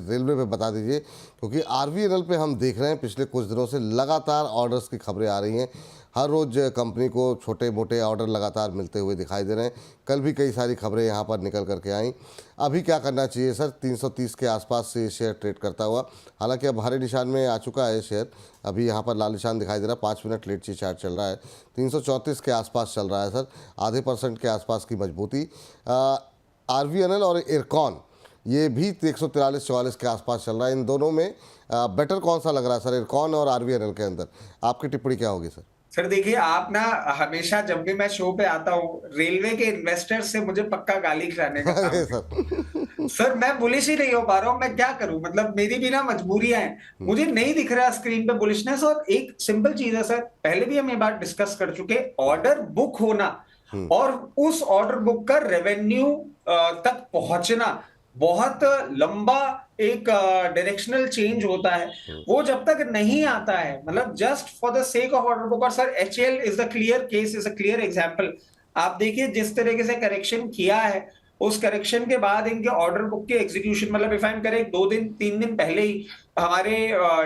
Railway पे बता दीजिए, क्योंकि आरवीएनएल पे हम देख रहे हैं पिछले कुछ दिनों से लगातार ऑर्डर्स की खबरें आ रही हैं। हर रोज़ कंपनी को छोटे मोटे ऑर्डर लगातार मिलते हुए दिखाई दे रहे हैं। कल भी कई सारी खबरें यहाँ पर निकल करके आई। अभी क्या करना चाहिए सर? 330 के आसपास से शेयर ट्रेड करता हुआ, हालांकि अब हरे निशान में आ चुका है शेयर, अभी यहाँ पर लाल निशान दिखाई दे रहा है। 5 मिनट लेट ची चार्ट चल रहा है, 334 के आसपास चल रहा है सर, आधे % के आसपास की मजबूती। आरवीएनएल और इरकॉन ये भी 143-44 के आसपास चल रहा है। इन दोनों में बेटर कौन सा लग रहा है सर, इरकॉन और आरवीएनएल के अंदर? आपकी टिप्पणी क्या होगी सर? सर देखिए, आप ना हमेशा जब भी मैं शो पे आता हूँ, रेलवे के इन्वेस्टर्स से मुझे पक्का गाली खिलाने का काम अरे है। सर सर मैं बुलिश ही नहीं हो पा रहा हूँ, मैं क्या करूं? मतलब मेरी भी ना मजबूरियां हैं, मुझे नहीं दिख रहा स्क्रीन पे बुलिशनेस। और एक सिंपल चीज है सर, पहले भी हम ये बात डिस्कस कर चुके, ऑर्डर बुक होना और उस ऑर्डर बुक का रेवेन्यू तक पहुंचना बहुत लंबा एक डायरेक्शनल चेंज होता है। वो जब तक नहीं आता है, मतलब just for the sake of order book. और sir HAL is the clear case, is a clear example. आप देखिए जिस तरीके से करेक्शन किया है, उस करेक्शन के बाद इनके ऑर्डर बुक के एग्जीक्यूशन, मतलब इफ आई एम करेक्ट, 2 दिन 3 दिन पहले ही हमारे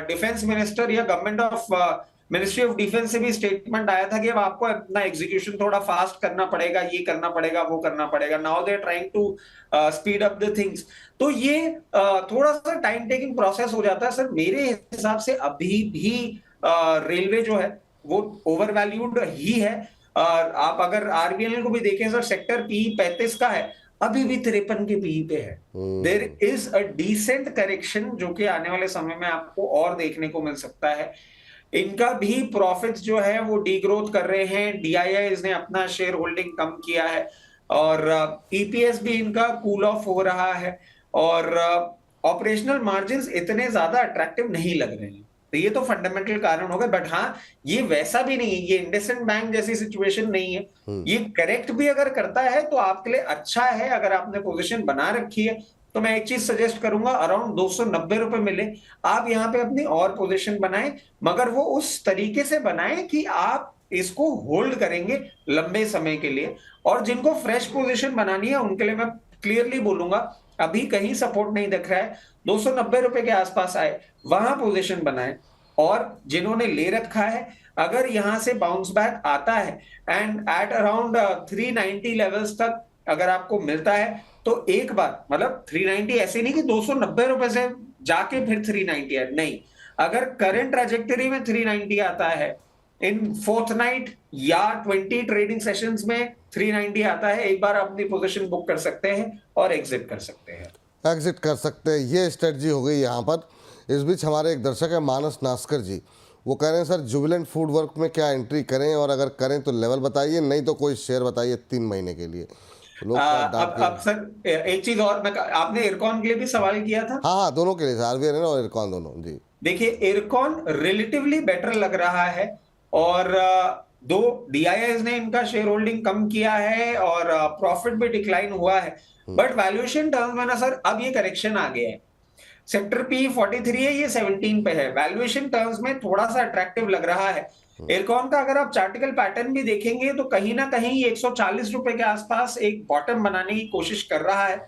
डिफेंस मिनिस्टर या government of ministry of defence से भी स्टेटमेंट आया था कि अब आपको अपना एग्जीक्यूशन थोड़ा फास्ट करना पड़ेगा, ये करना पड़ेगा, वो करना पड़ेगा। Now they are trying to speed up the things. तो ये थोड़ा सा टाइम टेकिंग प्रोसेस हो जाता है सर। मेरे हिसाब से अभी भी रेलवे जो है वो ओवर वैल्यूड ही है। आप अगर आरबीएल को भी देखें सर, सेक्टर पी 35 का है, अभी भी 53 के पी पे है। There is a decent correction जो कि आने वाले समय में आपको और देखने को मिल सकता है। इनका भी प्रॉफिट्स जो है वो डीग्रोथ कर रहे हैं। डीआईआई ने अपना शेयर होल्डिंग कम किया है और ईपीएस भी इनका कूल ऑफ हो रहा है और ऑपरेशनल मार्जिन्स इतने ज्यादा अट्रैक्टिव नहीं लग रहे हैं। तो ये तो फंडामेंटल कारण होगा। बट हाँ, ये वैसा भी नहीं है, ये इंडसइंड बैंक जैसी सिचुएशन नहीं है। ये करेक्ट भी अगर करता है तो आपके लिए अच्छा है। अगर आपने पोजीशन बना रखी है तो मैं एक चीज सजेस्ट करूंगा, अराउंड 290 रुपए मिले, आप यहाँ पे अपनी और पोजीशन बनाएं, मगर वो उस तरीके से बनाएं कि आप इसको होल्ड करेंगे लंबे समय के लिए। और जिनको फ्रेश पोजीशन बनानी है उनके लिए मैं क्लियरली बोलूंगा, अभी कहीं सपोर्ट नहीं दिख रहा है, 290 रुपए के आसपास आए, वहां पोजीशन बनाएं। और जिन्होंने ले रखा है, अगर यहां से बाउंस बैक आता है एंड एट अराउंड 390 लेवल्स तक अगर आपको मिलता है तो एक बार, मतलब 390 ऐसे नहीं कि 290 रुपए से जाके फिर 390 है, नहीं। अगर करंट ट्रैजेक्टरी में 390 आता है, इन फोर्थ नाइट या 20 ट्रेडिंग सेशंस में 390 आता है, एक बार अपनी पोजीशन बुक कर सकते हैं और एग्जिट कर सकते हैं। एग्जिट कर सकते हैं, ये स्ट्रेटजी हो गई यहाँ पर। इस बीच हमारे एक दर्शक है मानस नास्कर जी, वो कह रहे हैं सर जुबिलेंट फूड वर्क में क्या एंट्री करें, और अगर करें तो लेवल बताइए, नहीं तो कोई शेयर बताइए 3 महीने के लिए। तो लोग अब सर एक चीज और, मैं आपने इरकॉन के लिए भी सवाल किया था। हाँ, दोनों के लिए, आरबीएल और इरकॉन दोनों जी। देखिए इरकॉन रिलेटिवली बेटर लग रहा है और दो डीआईएस ने इनका शेयर होल्डिंग कम किया है और प्रॉफिट भी डिक्लाइन हुआ है, बट वैल्यूएशन टर्म्स में ना सर अब ये करेक्शन आ गया है। सेक्टर पी 43 है, ये 17 पे है, वैल्यूएशन टर्म्स में थोड़ा सा अट्रैक्टिव लग रहा है। इरकॉन का अगर आप चार्टिकल पैटर्न भी देखेंगे तो कहीं ना कहीं ये 140 रुपए के आसपास एक बॉटम बनाने की कोशिश कर रहा है।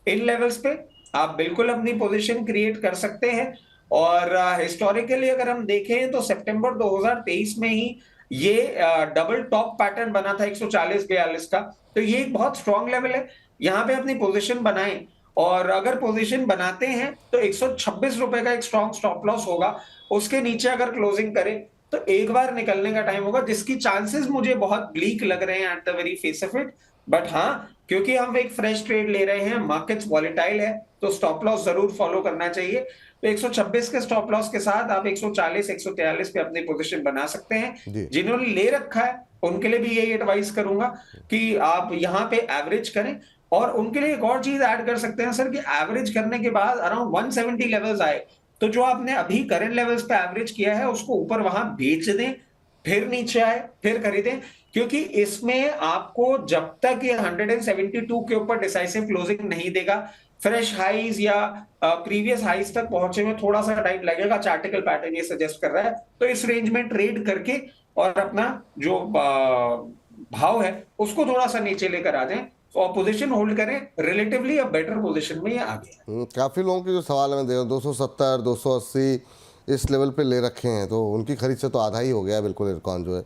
इन लेवल्स पे आप बिल्कुल अपनी पोजीशन क्रिएट कर सकते हैं। और हिस्टोरिकली अगर हम देखें तो सितंबर 2023 में ही ये डबल टॉप पैटर्न बना था 140-42 का। तो ये एक बहुत स्ट्रॉन्ग लेवल है, यहाँ पे अपनी पोजीशन बनाएं। और अगर पोजीशन बनाते हैं तो 126 रुपए का एक स्ट्रॉन्ग स्टॉप लॉस होगा, उसके नीचे अगर क्लोजिंग करें तो एक बार निकलने का टाइम होगा, जिसकी चांसेस मुझे बहुत ब्लीक लग रहे हैं at the very face of it. But हाँ, क्योंकि हम एक फ्रेश ट्रेड ले रहे हैं, मार्केट्स वॉलेटाइल है, तो स्टॉप लॉस जरूर फॉलो करना चाहिए। तो 126 के स्टॉप लॉस के साथ आप 140 143 पे अपनी पोजीशन बना सकते हैं। जिन्होंने ले रखा है उनके लिए भी यही एडवाइस करूंगा कि आप यहाँ पे एवरेज करें। और उनके लिए एक और चीज ऐड कर सकते हैं सर कि एवरेज करने के बाद अराउंड 170 लेवल्स आए तो जो आपने अभी करंट लेवल्स पे एवरेज किया है उसको ऊपर वहां बेच दें, फिर नीचे आए फिर खरीदें। क्योंकि इसमें आपको जब तक ये 172 के ऊपर डिसाइसिव क्लोजिंग नहीं देगा, फ्रेश हाइज या प्रीवियस हाइज तक पहुंचे में थोड़ा सा टाइम लगेगा। चार्टिकल पैटर्न ये सजेस्ट कर रहा है, तो इस रेंज में ट्रेड करके और अपना जो भाव है उसको थोड़ा सा नीचे लेकर आ जाएं, और पोजीशन होल्ड करें, रिलेटिवली अब बेटर पोजीशन में ये आ गया है। काफ़ी लोगों के जो सवाल है मैं देख रहा हूँ 270 280 इस लेवल पे ले रखे हैं, तो उनकी खरीद से तो आधा ही हो गया है बिल्कुल इरकॉन जो है।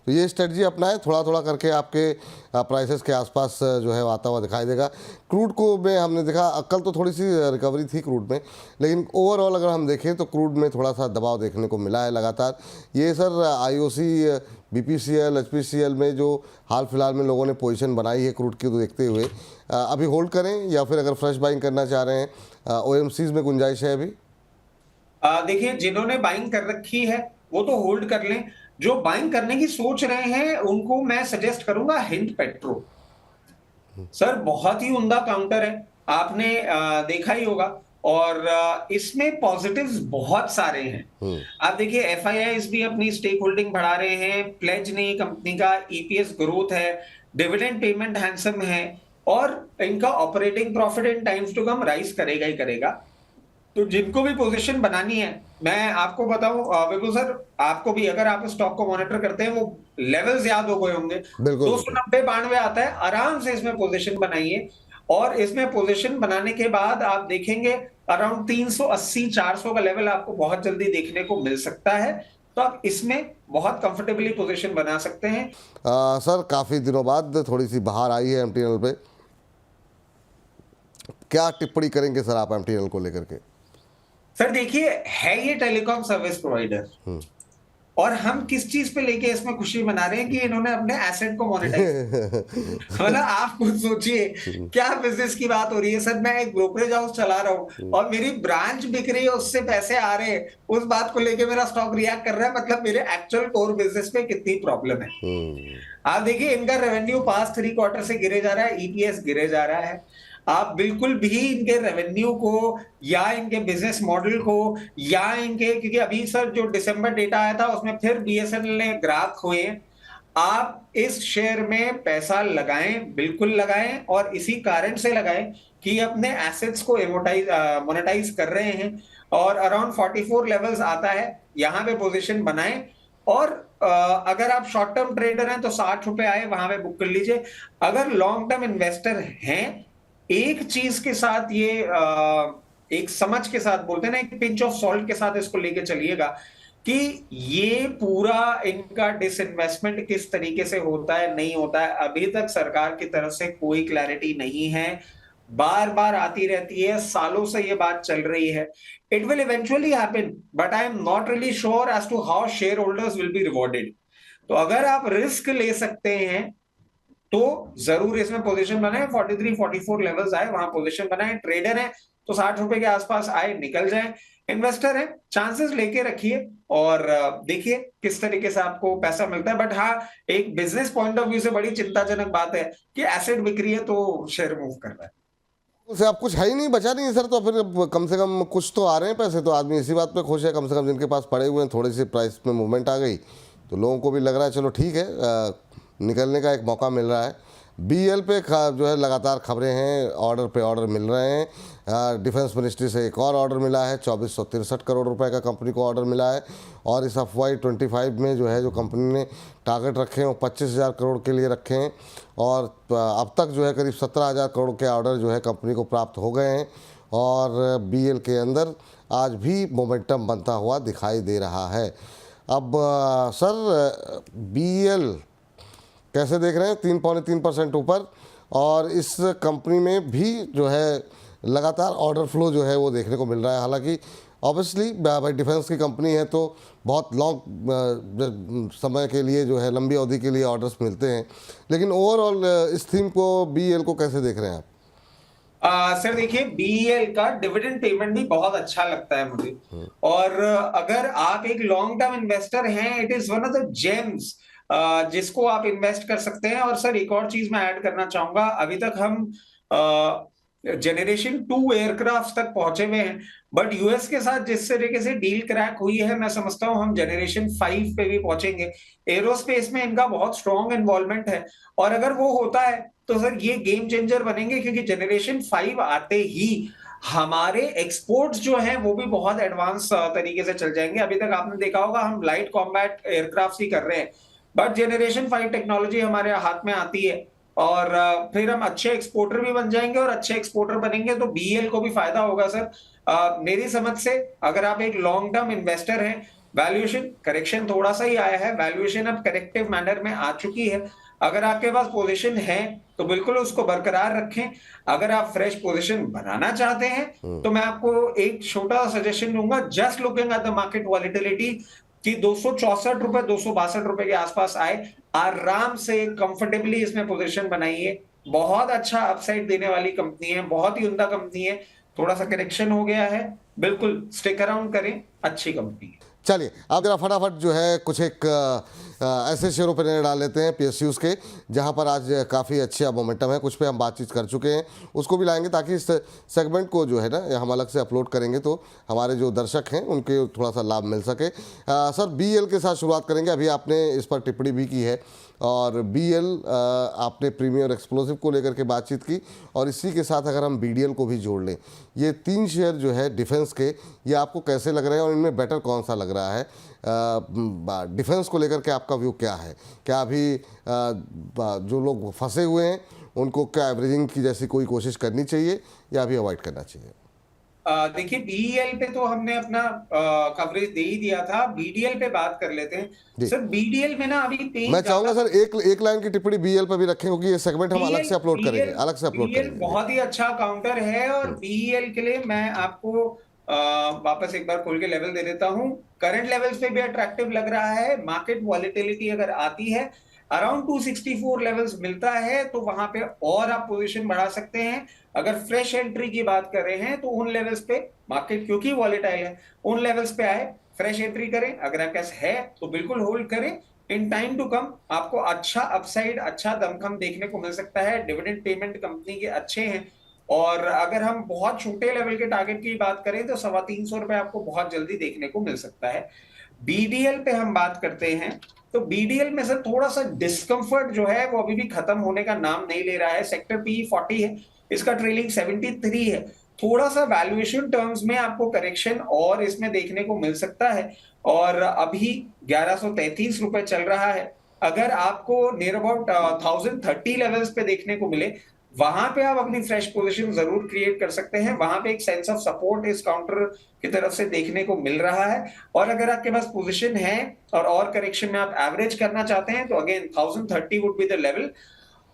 तो ये स्ट्रेटजी अपनाएं, थोड़ा थोड़ा करके आपके प्राइसेस के आसपास जो है आता हुआ दिखाई देगा। क्रूड को में हमने देखा कल तो थोड़ी सी रिकवरी थी क्रूड में, लेकिन ओवरऑल अगर हम देखें तो क्रूड में थोड़ा सा दबाव देखने को मिला है लगातार। ये सर आईओसी बीपीसीएल एचपीसीएल में जो हाल फिलहाल में लोगों ने पोजीशन बनाई है क्रूड की, तो देखते हुए अभी होल्ड करें या फिर अगर फ्रेश बाइंग करना चाह रहे हैं ओएमसीज में गुंजाइश है अभी? देखिए, जिन्होंने बाइंग कर रखी है वो तो होल्ड कर लें। जो बाइंग करने की सोच रहे हैं उनको मैं सजेस्ट करूंगा हिंद पेट्रो। सर बहुत ही उम्दा काउंटर है, आपने देखा ही होगा। और इसमें पॉजिटिव्स बहुत सारे हैं। आप देखिए एफआईआईज भी अपनी स्टेक होल्डिंग बढ़ा रहे हैं, प्लेज नहीं कंपनी का, ईपीएस ग्रोथ है, डिविडेंड पेमेंट हैंडसम है, और इनका operating profit in times to come rise करेगा ही करेगा। तो जिनको भी पोजीशन बनानी है, मैं आपको बताऊं विपुल सर, आपको भी अगर आप स्टॉक को मॉनिटर करते हैं, वो लेवल्स याद हो गए होंगे। बिल्कुल बिल्कुल। 290-92 आता है, आराम से इसमें पोजीशन बनाइए। और इसमें पोजीशन बनाने के बाद आप देखेंगे अराउंड 380-400 का लेवल आपको बहुत जल्दी देखने को मिल सकता है। तो आप इसमें बहुत कंफर्टेबली पोजीशन बना सकते हैं। सर काफ़ी दिनों बाद थोड़ी सी बाहर आई है एमटीएनएल पे, क्या टिप्पणी करेंगे सर आप एमटीएनएल को लेकर के? सर देखिए, है ये टेलीकॉम सर्विस प्रोवाइडर, और हम किस चीज पे लेके इसमें खुशी मना रहे हैं कि इन्होंने अपने एसेट को मोनेटाइज मतलब आप खुद सोचिए क्या बिजनेस की बात हो रही है। सर मैं एक ब्रोकरेज हाउस चला रहा हूँ और मेरी ब्रांच बिक रही है, उससे पैसे आ रहे हैं, उस बात को लेके मेरा स्टॉक रिएक्ट कर रहा है, मतलब मेरे एक्चुअल कोर बिजनेस में कितनी प्रॉब्लम है। आप देखिए इनका रेवेन्यू पास 3 क्वार्टर से गिरे जा रहा है, ईपीएस गिरे जा रहा है। आप बिल्कुल भी इनके रेवेन्यू को या इनके बिजनेस मॉडल को या इनके, क्योंकि अभी सर जो दिसंबर डेटा आया था उसमें फिर बीएसएनएल ने ग्राहक खोए, आप इस शेयर में पैसा लगाएं, बिल्कुल लगाएं, और इसी कारण से लगाएं कि अपने एसेट्स को मोनेटाइज कर रहे हैं। और अराउंड 44 लेवल्स आता है, यहां पे पोजीशन बनाएं। और अगर आप शॉर्ट टर्म ट्रेडर हैं तो 60 रुपए आए वहां पे बुक कर लीजिए। अगर लॉन्ग टर्म इन्वेस्टर हैं, एक चीज के साथ ये एक समझ के साथ बोलते हैं ना, एक पिंच ऑफ सॉल्ट के साथ इसको लेके चलिएगा कि ये पूरा इनका डिसइन्वेस्टमेंट किस तरीके से होता है, नहीं होता है, अभी तक सरकार की तरफ से कोई क्लैरिटी नहीं है। बार बार आती रहती है, सालों से ये बात चल रही है। It will eventually happen, but I am not really sure as to how share holders will be rewarded. तो अगर आप रिस्क ले सकते हैं तो जरूर इसमें पोजीशन बनाए। 43-44 लेवल्स आए वहां पोजीशन बनाए। ट्रेडर है तो 60 रुपए के आसपास आए निकल जाए। इन्वेस्टर है चांसेस लेके रखिए और देखिए किस तरीके से आपको पैसा मिलता है। बट हाँ, एक बिजनेस पॉइंट ऑफ व्यू से बड़ी चिंताजनक बात है कि एसेट बिक रही है तो शेयर मूव कर रहा है। उसे आप कुछ है ही नहीं, बचा नहीं सर, तो फिर कम से कम कुछ तो आ रहे हैं पैसे, तो आदमी इसी बात पे खुश है कम से कम। जिनके पास पड़े हुए हैं, थोड़ी सी प्राइस में मूवमेंट आ गई तो लोगों को भी लग रहा है चलो ठीक है, निकलने का एक मौका मिल रहा है। बीएल पे जो है लगातार खबरें हैं, ऑर्डर पे ऑर्डर मिल रहे हैं। डिफेंस मिनिस्ट्री से एक और ऑर्डर मिला है, 2463 करोड़ रुपए का कंपनी को ऑर्डर मिला है। और इस FY25 में जो है जो कंपनी ने टारगेट रखे हैं वो 25,000 करोड़ के लिए रखे हैं। और अब तक जो है करीब 17,000 करोड़ के ऑर्डर जो है कंपनी को प्राप्त हो गए हैं। और बीएल के अंदर आज भी मोमेंटम बनता हुआ दिखाई दे रहा है। अब सर बीएल कैसे देख रहे हैं? 3.3% ऊपर, और इस कंपनी में भी जो है लगातार ऑर्डर फ्लो जो है वो देखने को मिल रहा है। हालांकि ऑब्वियसली भाई डिफेंस की कंपनी है तो बहुत लॉन्ग समय के लिए जो है लंबी अवधि के लिए ऑर्डर्स मिलते हैं, लेकिन ओवरऑल इस थीम को बीएल को कैसे देख रहे हैं आप? सर देखिए बीएल का डिविडेंड पेमेंट भी बहुत अच्छा लगता है मुझे। और अगर आप एक लॉन्ग टर्म इन्वेस्टर हैं, it is one of the James जिसको आप इन्वेस्ट कर सकते हैं। और सर एक और चीज मैं ऐड करना चाहूंगा, अभी तक हम जनरेशन 2 एयरक्राफ्ट तक पहुंचे हुए हैं, बट यूएस के साथ जिस तरीके से डील क्रैक हुई है, मैं समझता हूं हम जनरेशन 5 पे भी पहुंचेंगे। एरोस्पेस में इनका बहुत स्ट्रॉन्ग इन्वॉल्वमेंट है, और अगर वो होता है तो सर ये गेम चेंजर बनेंगे, क्योंकि जनरेशन 5 आते ही हमारे एक्सपोर्ट्स जो हैं वो भी बहुत एडवांस तरीके से चल जाएंगे। अभी तक आपने देखा होगा हम लाइट कॉम्बैट एयरक्राफ्ट ही कर रहे हैं, बट जनरेशन 5 टेक्नोलॉजी हमारे हाथ में आती है और फिर हम अच्छे एक्सपोर्टर भी बन जाएंगे, और अच्छे एक्सपोर्टर बनेंगे तो बीईएल को भी फायदा होगा सर। मेरी समझ से अगर आप एक लॉन्ग टर्म इन्वेस्टर हैं, वैल्यूएशन करेक्शन थोड़ा सा ही आया है, वैल्यूएशन अब करेक्टिव मैनर में आ चुकी है। अगर आपके पास पोजीशन है तो बिल्कुल उसको बरकरार रखें। अगर आप फ्रेश पोजीशन बनाना चाहते हैं तो मैं आपको एक छोटा सजेशन दूंगा, just looking at the market volatility कि 264 रुपए 262 रुपए के आसपास आए, आराम से कंफर्टेबली इसमें पोजीशन बनाइए। बहुत अच्छा अपसाइड देने वाली कंपनी है, बहुत ही उम्दा कंपनी है। थोड़ा सा करेक्शन हो गया है, बिल्कुल स्टिक अराउंड करें, अच्छी कंपनी है। चलिए अब जरा फटाफट जो है कुछ एक ऐसे शेयरों पर नजर डाल लेते हैं पीएसयूज़ के, जहां पर आज काफ़ी अच्छा मोमेंटम है। कुछ पे हम बातचीत कर चुके हैं, उसको भी लाएंगे ताकि इस सेगमेंट को जो है ना हम अलग से अपलोड करेंगे तो हमारे जो दर्शक हैं उनके थोड़ा सा लाभ मिल सके। सर बीएल के साथ शुरुआत करेंगे। अभी आपने इस पर टिप्पणी भी की है और बीएल आपने प्रीमियर एक्सप्लोसिव को लेकर के बातचीत की, और इसी के साथ अगर हम बीडीएल को भी जोड़ लें, ये 3 शेयर जो है डिफेंस के, ये आपको कैसे लग रहे हैं और इनमें बेटर कौन सा लग रहा है? डिफेंस को लेकर के आपका व्यू क्या है? क्या अभी जो लोग फंसे हुए हैं उनको क्या एवरेजिंग की जैसी कोई कोशिश करनी चाहिए या अभी अवॉइड करना चाहिए? देखिए बीईएल पे तो हमने अपना कवरेज दे ही दिया था, बीडीएल पे बात कर लेते हैं। सर बीडीएल में ना अभी तेज, मैं चाहूंगा सर एक लाइन की टिप्पणी बीईएल पर भी रखें, क्योंकि ये सेगमेंट हम अलग से अपलोड करेंगे, अलग से अपलोड बीईएल करेंगे। बहुत ही अच्छा काउंटर है, और बीईएल के लिए मैं आपको वापस एक बार खोल के लेवल दे देता हूं। करंट लेवल्स पे भी अट्रैक्टिव लग रहा है। मार्केट वॉलिटिलिटी अगर आती है, अराउंड 264 लेवल्स मिलता है तो वहां पे और आप पोजीशन बढ़ा सकते हैं। अगर फ्रेश एंट्री की बात कर रहे हैं तो उन लेवल्स पे मार्केट क्योंकि वॉलेटाइल है, उन लेवल्स पे आए, फ्रेश एंट्री करें। अगर आपके पास है तो बिल्कुल होल्ड करें। इन टाइम टू कम आपको अच्छा अपसाइड, अच्छा दमखम देखने को मिल सकता है। डिविडेंड पेमेंट कंपनी के अच्छे हैं, और अगर हम बहुत छोटे लेवल के टारगेट की बात करें तो 325 रुपए आपको बहुत जल्दी देखने को मिल सकता है। बीडीएल पे हम बात करते हैं तो बीडीएल में से थोड़ा सा डिस्कंफर्ट जो है वो अभी भी खत्म होने का नाम नहीं ले रहा है। सेक्टर पी 40 है, इसका ट्रेलिंग 73 है। थोड़ा सा वैल्यूएशन टर्म्स में आपको करेक्शन और इसमें देखने को मिल सकता है, और अभी 1133 रुपए चल रहा है। अगर आपको नियर अबाउट 1030 लेवल्स पे देखने को मिले, वहां पे आप अपनी फ्रेश पोजीशन जरूर क्रिएट कर सकते हैं। वहां पे एक सेंस ऑफ सपोर्ट इस काउंटर की तरफ से देखने को मिल रहा है। और अगर आपके पास पोजीशन है और करेक्शन में आप एवरेज करना चाहते हैं तो again 1030 would be the level.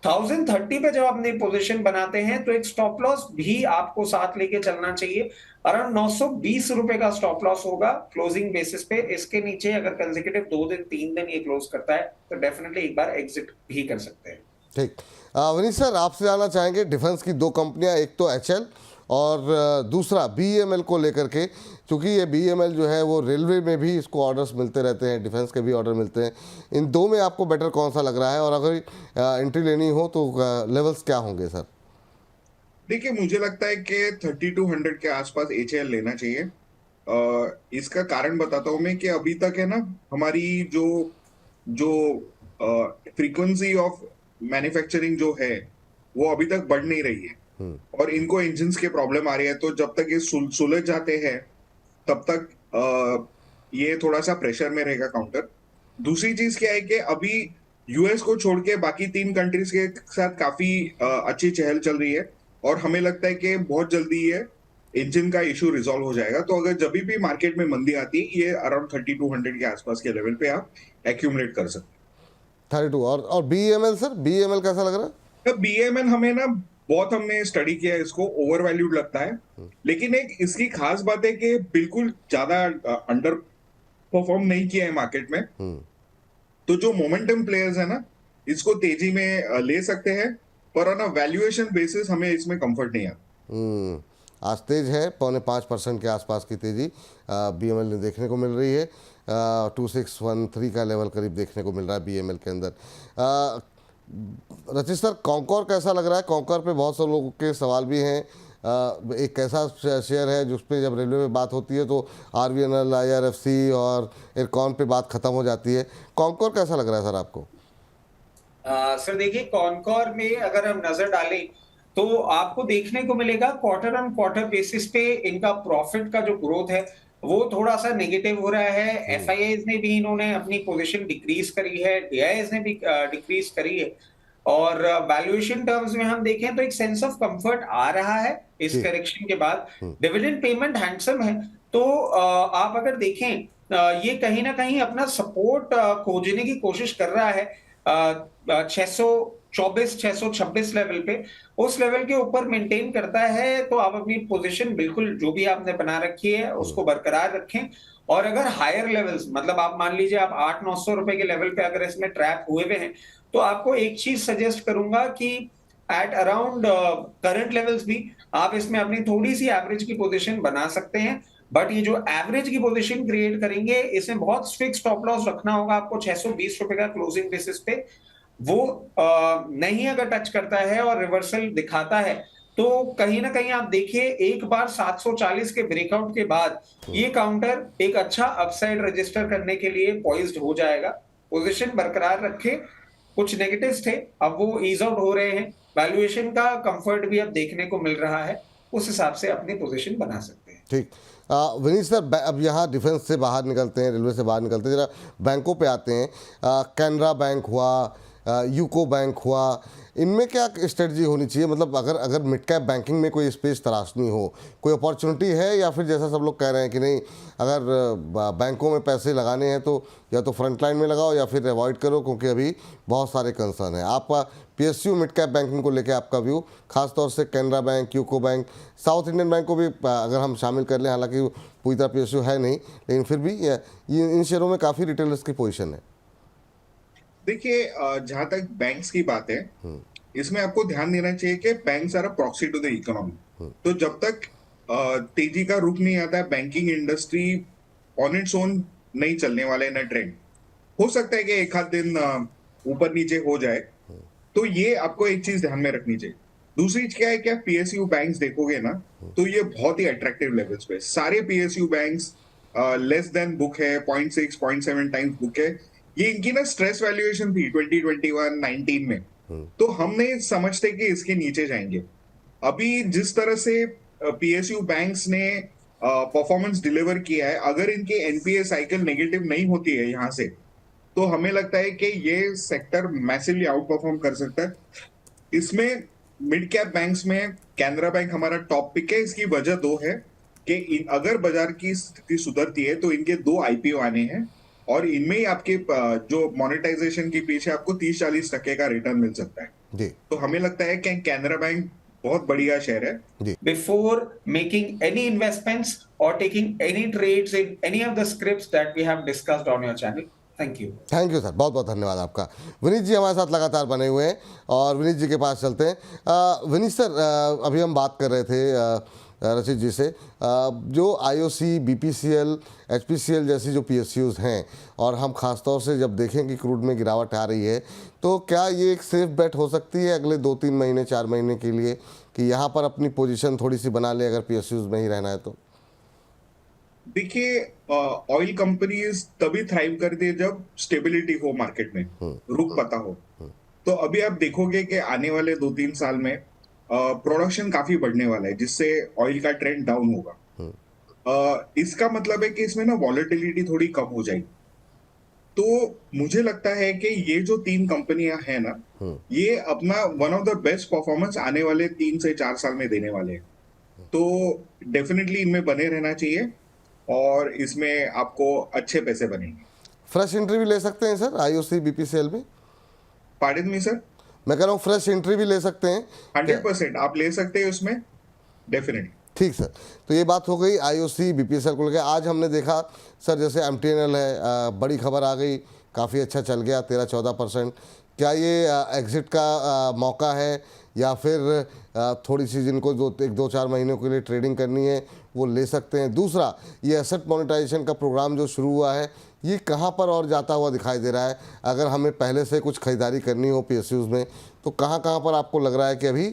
1030 पे जब अपनी पोजीशन बनाते हैं तो एक स्टॉप लॉस भी आपको साथ लेके चलना चाहिए। अराउंड 920 रुपए का स्टॉप लॉस होगा क्लोजिंग बेसिस पे। इसके नीचे अगर कंसेक्यूटिव 2 दिन 3 दिन ये क्लोज करता है तो डेफिनेटली एक बार एग्जिट भी कर सकते हैं। ठीक, वनीश सर आपसे जानना चाहेंगे डिफेंस की 2 कंपनियां, एक तो एचएल और दूसरा बीईएमएल को लेकर के, क्योंकि ये बीईएमएल जो है वो रेलवे में भी इसको ऑर्डर्स मिलते रहते हैं, डिफेंस के भी ऑर्डर मिलते हैं। इन 2 में आपको बेटर कौन सा लग रहा है, और अगर एंट्री लेनी हो तो लेवल्स क्या होंगे सर? देखिए मुझे लगता है कि 3200 के आसपास एचएल लेना चाहिए। इसका कारण बताता हूं मैं कि अभी तक है ना हमारी जो जो फ्रीक्वेंसी ऑफ मैन्युफैक्चरिंग जो है वो अभी तक बढ़ नहीं रही है, और इनको इंजन्स के प्रॉब्लम आ रही है। तो जब तक ये सुलझ जाते हैं तब तक ये थोड़ा सा प्रेशर में रहेगा काउंटर। दूसरी चीज क्या है कि अभी यूएस को छोड़ के बाकी 3 कंट्रीज के साथ काफी अच्छी चहल चल रही है, और हमें लगता है कि बहुत जल्दी ये इंजन का इशू रिजॉल्व हो जाएगा। तो अगर जब भी मार्केट में मंदी आती है, ये अराउंड 3200 के आसपास के लेवल पे आप एक्यूमुलेट कर सकते हैं। 32 और बीईएमएल सर, बीईएमएल कैसा लग रहा है? बीएमएल हमें ना बहुत हमने स्टडी किया है, इसको ओवर वैल्यूड लगता है, लेकिन एक इसकी खास बात है कि बिल्कुल ज्यादा अंडर परफॉर्म नहीं किया है मार्केट में। तो जो मोमेंटम प्लेयर्स है ना, इसको तेजी में ले सकते हैं, पर ऑन अ वैल्यूएशन बेसिस हमें इसमें कंफर्ट नहीं आता। आज तेज है, 4.5% के आसपास की तेजी बीएमएल ने देखने को मिल रही है। 2613 का लेवल करीब देखने को मिल रहा है बीएमएल के अंदर। रचित सर कॉन्कोर कैसा लग रहा है? कॉन्कोर पे बहुत से लोगों के सवाल भी हैं। एक ऐसा शेयर है जिस पे जब रेलवे में बात होती है तो आरवीएनएल, आईआरएफसी और एयरकॉन पे बात खत्म हो जाती है। कॉन्कोर कैसा लग रहा है सर आपको? सर देखिए कॉनकॉर में अगर हम नजर डालें तो आपको देखने को मिलेगा क्वार्टर ऑन क्वार्टर बेसिस पे इनका प्रॉफिट का जो ग्रोथ है वो थोड़ा सा नेगेटिव हो रहा है। एफआईआईज ने भी इन्होंने अपनी पोजीशन डिक्रीज करी है, डीआईएस ने भी डिक्रीज करी है। और वैल्यूएशन टर्म्स में हम देखें तो एक सेंस ऑफ कंफर्ट आ रहा है इस जी। करेक्शन के बाद। डिविडेंड पेमेंट हैंडसम है, तो आप अगर देखें ये कहीं ना कहीं अपना सपोर्ट खोजने की कोशिश कर रहा है 624 626 लेवल पे। उस लेवल के ऊपर मेंटेन करता है तो आप अपनी पोजीशन बिल्कुल जो भी आपने बना रखी है उसको बरकरार रखें। और अगर हायर लेवल्स, मतलब आप मान लीजिए आप 800-900 रुपए के लेवल पे अगर इसमें ट्रैप हुए हुए हैं, तो आपको एक चीज सजेस्ट करूंगा कि एट अराउंड करंट लेवल्स भी आप इसमें अपनी थोड़ी सी एवरेज की पोजीशन बना सकते हैं। बट ये जो एवरेज की पोजीशन क्रिएट करेंगे इसमें बहुत स्ट्रिक्ट स्टॉप लॉस रखना होगा आपको 620 रुपए का क्लोजिंग बेसिस पे। वो नहीं अगर टच करता है और रिवर्सल दिखाता है तो कहीं ना कहीं आप देखिए एक बार 740 के ब्रेकआउट के बाद ये काउंटर एक अच्छा अपसाइड रजिस्टर करने के लिए पॉइज्ड हो जाएगा। पोजीशन बरकरार रखें, कुछ नेगेटिव्स थे अब वो ईज आउट हो रहे हैं, वैल्यूएशन का कंफर्ट भी अब देखने को मिल रहा है, उस हिसाब से अपनी पोजीशन बना सकते हैं। ठीक। विनीत सर, अब यहाँ डिफेंस से बाहर निकलते हैं, रेलवे से बाहर निकलते हैं, जरा बैंकों पे आते हैं। कैनरा बैंक हुआ, यूको बैंक हुआ, इनमें क्या स्ट्रेटजी होनी चाहिए? मतलब अगर मिड कैप बैंकिंग में कोई स्पेस तराशनी हो, कोई अपॉर्चुनिटी है, या फिर जैसा सब लोग कह रहे हैं कि नहीं, अगर बैंकों में पैसे लगाने हैं तो या तो फ्रंट लाइन में लगाओ या फिर अवॉइड करो, क्योंकि अभी बहुत सारे कंसर्न हैं। आपका पीएसयू मिड कैप बैंकिंग को लेकर आपका व्यू, खासतौर से Canara bank, UCO bank, south Indian bank को भी अगर हम शामिल कर लें, हालांकि पूरी तरह पीएसयू है नहीं, लेकिन फिर भी ये इन शेयरों में काफ़ी रिटेलर्स की पोजीशन है। देखिए, जहां तक बैंक्स की बात है, इसमें आपको ध्यान देना चाहिए कि banks are a proxy to the economy. तो जब तक तेजी का रुख नहीं आता है, banking industry on its own नहीं चलने वाला है ना ट्रेंड। हो सकता है कि एक आध दिन ऊपर नीचे हो जाए, तो ये आपको एक चीज ध्यान में रखनी चाहिए। दूसरी चीज क्या है कि आप पीएसयू बैंक्स देखोगे ना, तो ये बहुत ही अट्रैक्टिव लेवल्स पे सारे PSU banks less than book है, 0.6 0.7 टाइम्स बुक है। ये इनकी ना स्ट्रेस वैल्यूएशन थी 2021-19 में, तो हम नहीं समझते कि इसके नीचे जाएंगे। अभी जिस तरह से पीएसयू बैंक्स ने परफॉर्मेंस डिलीवर किया है, अगर इनकी एनपीए साइकिल नेगेटिव नहीं होती है यहाँ से, तो हमें लगता है कि ये सेक्टर मैसिवली आउट परफॉर्म कर सकता है। इसमें मिड कैप बैंक्स में कैनरा बैंक हमारा टॉप पिक है। इसकी वजह दो है कि अगर बाजार की स्थिति सुधरती है तो इनके 2 आईपीओ आने हैं, और इनमें ही आपके जो मोनेटाइजेशन के पीछे आपको 30-40% का रिटर्न मिल सकता है जी। तो हमें लगता है कि कैनरा बैंक बहुत बढ़िया शेयर है। जी। Before making any investments or taking any trades in any of the scripts that we have discussed on your channel. Thank you. Thank you sir, बहुत बहुत धन्यवाद आपका। विनीत जी हमारे साथ लगातार बने हुए हैं और विनीत जी के पास चलते हैं। विनीत सर, अभी हम बात कर रहे थे रचित जी से, जो आईओसी, बीपीसीएल, एचपीसीएल जैसी जो पीएसयूज हैं, और हम खासतौर से जब देखें कि क्रूड में गिरावट आ रही है, तो क्या ये एक सेफ बेट हो सकती है अगले 2-3 महीने 4 महीने के लिए कि यहाँ पर अपनी पोजीशन थोड़ी सी बना ले अगर पीएसयूज में ही रहना है तो? देखिए, ऑयल कंपनीज तभी थ्राइव करती है जब स्टेबिलिटी हो मार्केट में, रुख पता हो। तो अभी आप देखोगे कि आने वाले 2-3 साल में प्रोडक्शन काफी बढ़ने वाला है, जिससे ऑयल का ट्रेंड डाउन होगा। इसका मतलब है कि इसमें ना वॉलेटिलिटी थोड़ी कम हो जाएगी। तो मुझे लगता है कि ये जो 3 कंपनियां हैं ना, ये अपना one of the best performance आने वाले 3 से 4 साल में देने वाले हैं। तो डेफिनेटली इनमें बने रहना चाहिए और इसमें आपको अच्छे पैसे बनेंगे। फ्रेश एंट्री भी ले सकते हैं सर आईओसी, बीपीसीएल में? Pardon me sir? मैं कह रहा हूँ फ्रेश एंट्री भी ले सकते हैं? 100% आप ले सकते हैं उसमें, डेफिनेटली। ठीक सर, तो ये बात हो गई आईओसी, बीपीसीएल को लेकर। आज हमने देखा सर, जैसे एमटीएनएल है, बड़ी खबर आ गई, काफ़ी अच्छा चल गया 13-14%। क्या ये एग्जिट का मौका है, या फिर थोड़ी सी जिनको 1-2-4 महीनों के लिए ट्रेडिंग करनी है वो ले सकते हैं? दूसरा, ये एसेट मोनेटाइजेशन का प्रोग्राम जो शुरू हुआ है, ये कहाँ पर और जाता हुआ दिखाई दे रहा है? अगर हमें पहले से कुछ खरीदारी करनी हो पीएसयूज में, तो कहाँ पर आपको लग रहा है कि अभी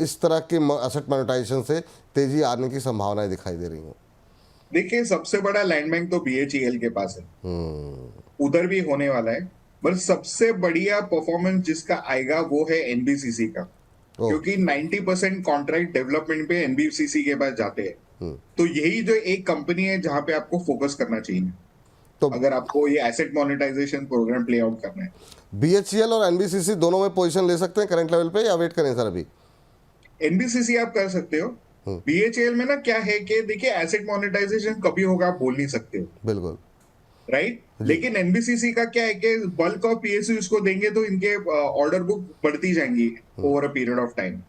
इस तरह के एसेट मोनेटाइजेशन से तेजी आने की संभावनाएं दिखाई दे रही हैं? देखिए, सबसे बड़ा लैंड बैंक तो बीएचईएल के पास है, उधर भी होने वाला है। पर सबसे बढ़िया परफॉर्मेंस जिसका आएगा वो है एनबीसीसी का, क्योंकि 90% कॉन्ट्रैक्ट डेवलपमेंट पे एनबीसीसी के पास जाते हैं। तो यही जो एक कंपनी है जहां पे आपको फोकस करना चाहिए। तो अगर आपको ये asset monetisation programme play out करना है। BHEL और NBCC दोनों में पोजीशन ले सकते हैं करंट लेवल पे, या वेट करें सर अभी? एनबीसीसी आप कर सकते हो। बीएचएल में ना क्या है कि देखिए एसेट मोनेटाइजेशन कभी होगा आप बोल नहीं सकते हो, बिल्कुल राइट। लेकिन एनबीसीसी का क्या है कि बल्क ऑफ पीएसयू इसको देंगे तो इनके ऑर्डर बुक बढ़ती जाएंगी over a period of time.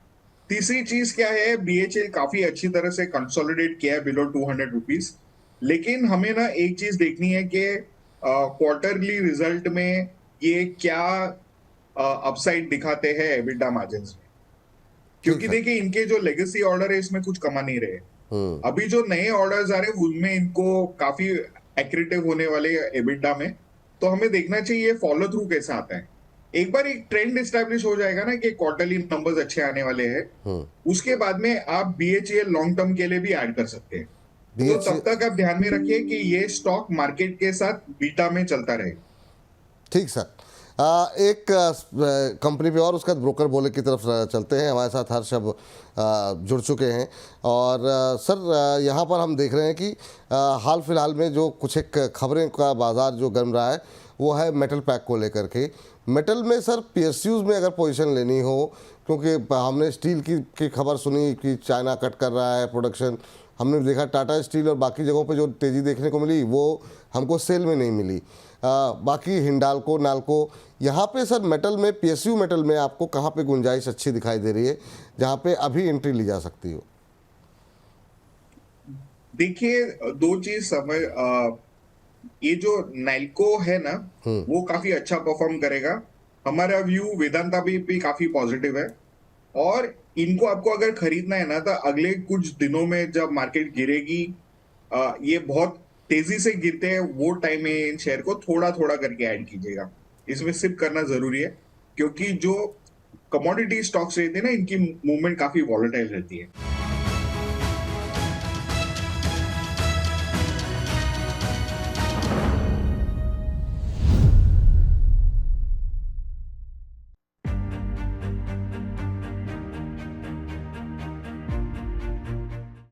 तीसरी चीज क्या है, बीएचएल काफी अच्छी तरह से कंसोलिडेट किया है बिलो 200 रुपीज। लेकिन हमें ना एक चीज देखनी है कि क्वार्टरली रिजल्ट में ये क्या अपसाइड दिखाते हैं एबिटा मार्जिन्स में, क्योंकि ठीक है। देखिए इनके जो लेगेसी ऑर्डर है इसमें कुछ कमा नहीं रहे। अभी जो नए ऑर्डर्स आ रहे हैं उनमें इनको काफी एक्रेटिव होने वाले एबिटा में, तो हमें देखना चाहिए फॉलो थ्रू कैसा आता है। एक बार एक ट्रेंड एस्टैब्लिश हो जाएगा ना कि क्वार्टरली नंबर्स अच्छे आने वाले हैं, उसके बाद में आप बीएचईएल लॉन्ग टर्म के लिए भी ऐड कर सकते हैं। तो तब तक आप ध्यान में रखिए कि ये स्टॉक मार्केट के साथ बीटा में चलता रहे। ठीक सर। एक कंपनी पे और उसका ब्रोकर बोले की तरफ चलते हैं। हमारे साथ हर्ष अब जुड़ चुके हैं और सर यहाँ पर हम देख रहे हैं कि हाल फिलहाल में जो कुछ एक खबरें का बाज़ार जो गर्म रहा है वो है मेटल पैक को लेकर के। मेटल में सर PSUs में अगर पोजीशन लेनी हो, क्योंकि हमने स्टील की खबर सुनी कि चाइना कट कर रहा है प्रोडक्शन, हमने देखा टाटा स्टील और बाकी जगहों पे जो तेज़ी देखने को मिली वो हमको सेल में नहीं मिली। बाकी हिंडाल्को, नाल्को, यहाँ पे सर मेटल में PSU मेटल में आपको कहाँ पे गुंजाइश अच्छी दिखाई दे रही है जहाँ पे अभी एंट्री ली जा सकती हो? देखिए दो चीज समझ, ये जो नाल्को है ना वो काफी अच्छा परफॉर्म करेगा। हमारा व्यू वेदांता भी काफी पॉजिटिव है, और इनको आपको अगर खरीदना है ना तो अगले कुछ दिनों में जब मार्केट गिरेगी, ये बहुत तेजी से गिरते हैं, वो टाइम में इन शेयर को थोड़ा थोड़ा करके ऐड कीजिएगा। इसमें सिप करना जरूरी है, क्योंकि जो कमोडिटी स्टॉक्स रहते हैं ना इनकी मूवमेंट काफी वॉलेटाइल रहती है।